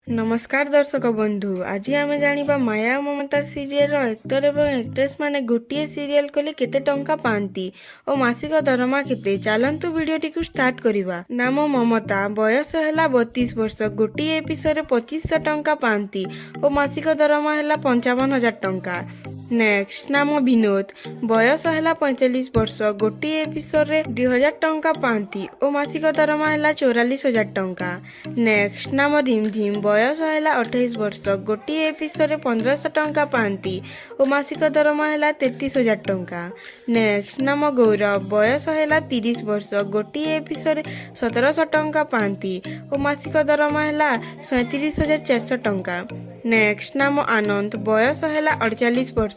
नमस्कार दर्शक बंधु आज आम जानिबा माया और ममता सीरियल एक्टर एवं एक्ट्रेस माने गोटे सीरियल कले केते टंका पाती और मासिक दरमा केते चलतु वीडियोटी को स्टार्ट करिबा। नाम ममता, बयस है 32 वर्ष, गोटे एपिसोड 2500 टंका पाती और मासिक दरमा है 55,000 टंका। नेक्स्ट नाम विनोद, बयस है 45 वर्ष, गोटे एपिसोड 2000 टंका पाती और मासिक दरमा है 44,000 टंका। नेक्स्ट नाम रिमझिम, बयस है 28 वर्ष, गोटे एपिसोड 1500 टंका पाती और मासिक दरमा है 33,000 टंका। नेक्स्ट नाम गौरव, बयस है 30 वर्ष, गोटे एपिसोड 1700 टंका पाती और मासिक दरमा है 37,400 टंका। नेक्स्ट नाम आनंद, बयस है 48 वर्ष,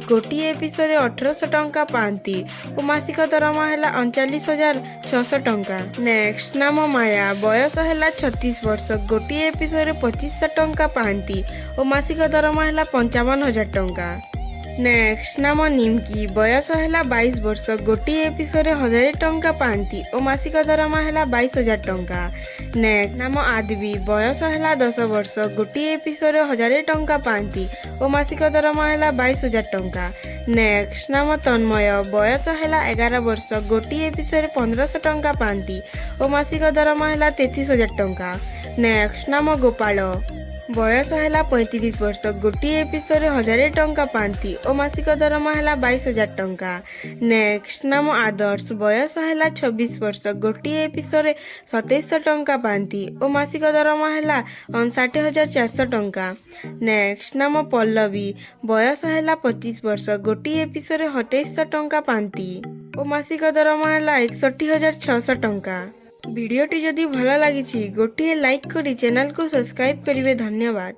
गोटे एपिसोड 1800 टंका पाती और मासिक दरमा है 39,600 टंका। नेक्स्ट नाम माया, बयस है 36 वर्ष, गोटे एपिसोड 2500 टंका पाती और मासिक दरमा है 55,000 टंका। नेक्स्ट नाम निमकी, बयस है 22 वर्ष, गोटे एपिसोड 1000 टंका पाती और मासिक दरमा है 22,000 टंका। नेक्स्ट नाम आदवी, बयस है 10 वर्ष, गोटे एपिसोड 1000 टंका पाती और मासिक दरमा है 22,000 टंका। नेक्स्ट नाम तन्मय, बयस है 11 वर्ष, गोटे एपिसोड 1500 टंका पाती और मासिक दरमा है 33,000 टंका। नेक्स्ट नाम गोपाल, बयस है 35 वर्ष, गोटे एपिसोड 1000 टंका पाती और मासिक दरमा है 22,000 टंका। नेक्स्ट नाम आदर्श, बयस है 26 वर्ष, गोटे एपिसोड 2700 टंका पाती और मासिक दरमा है 59,400 टंका। नेक्स्ट नाम पल्लवी, बयस है 25 वर्ष, गोटे एपिसोड 2800 टंका पाती और मासिक दरमा है 61,600 टंका। भिडियोटी जदि भल लगी गोटे लाइक करी चैनल को सब्सक्राइब करेंगे। धन्यवाद।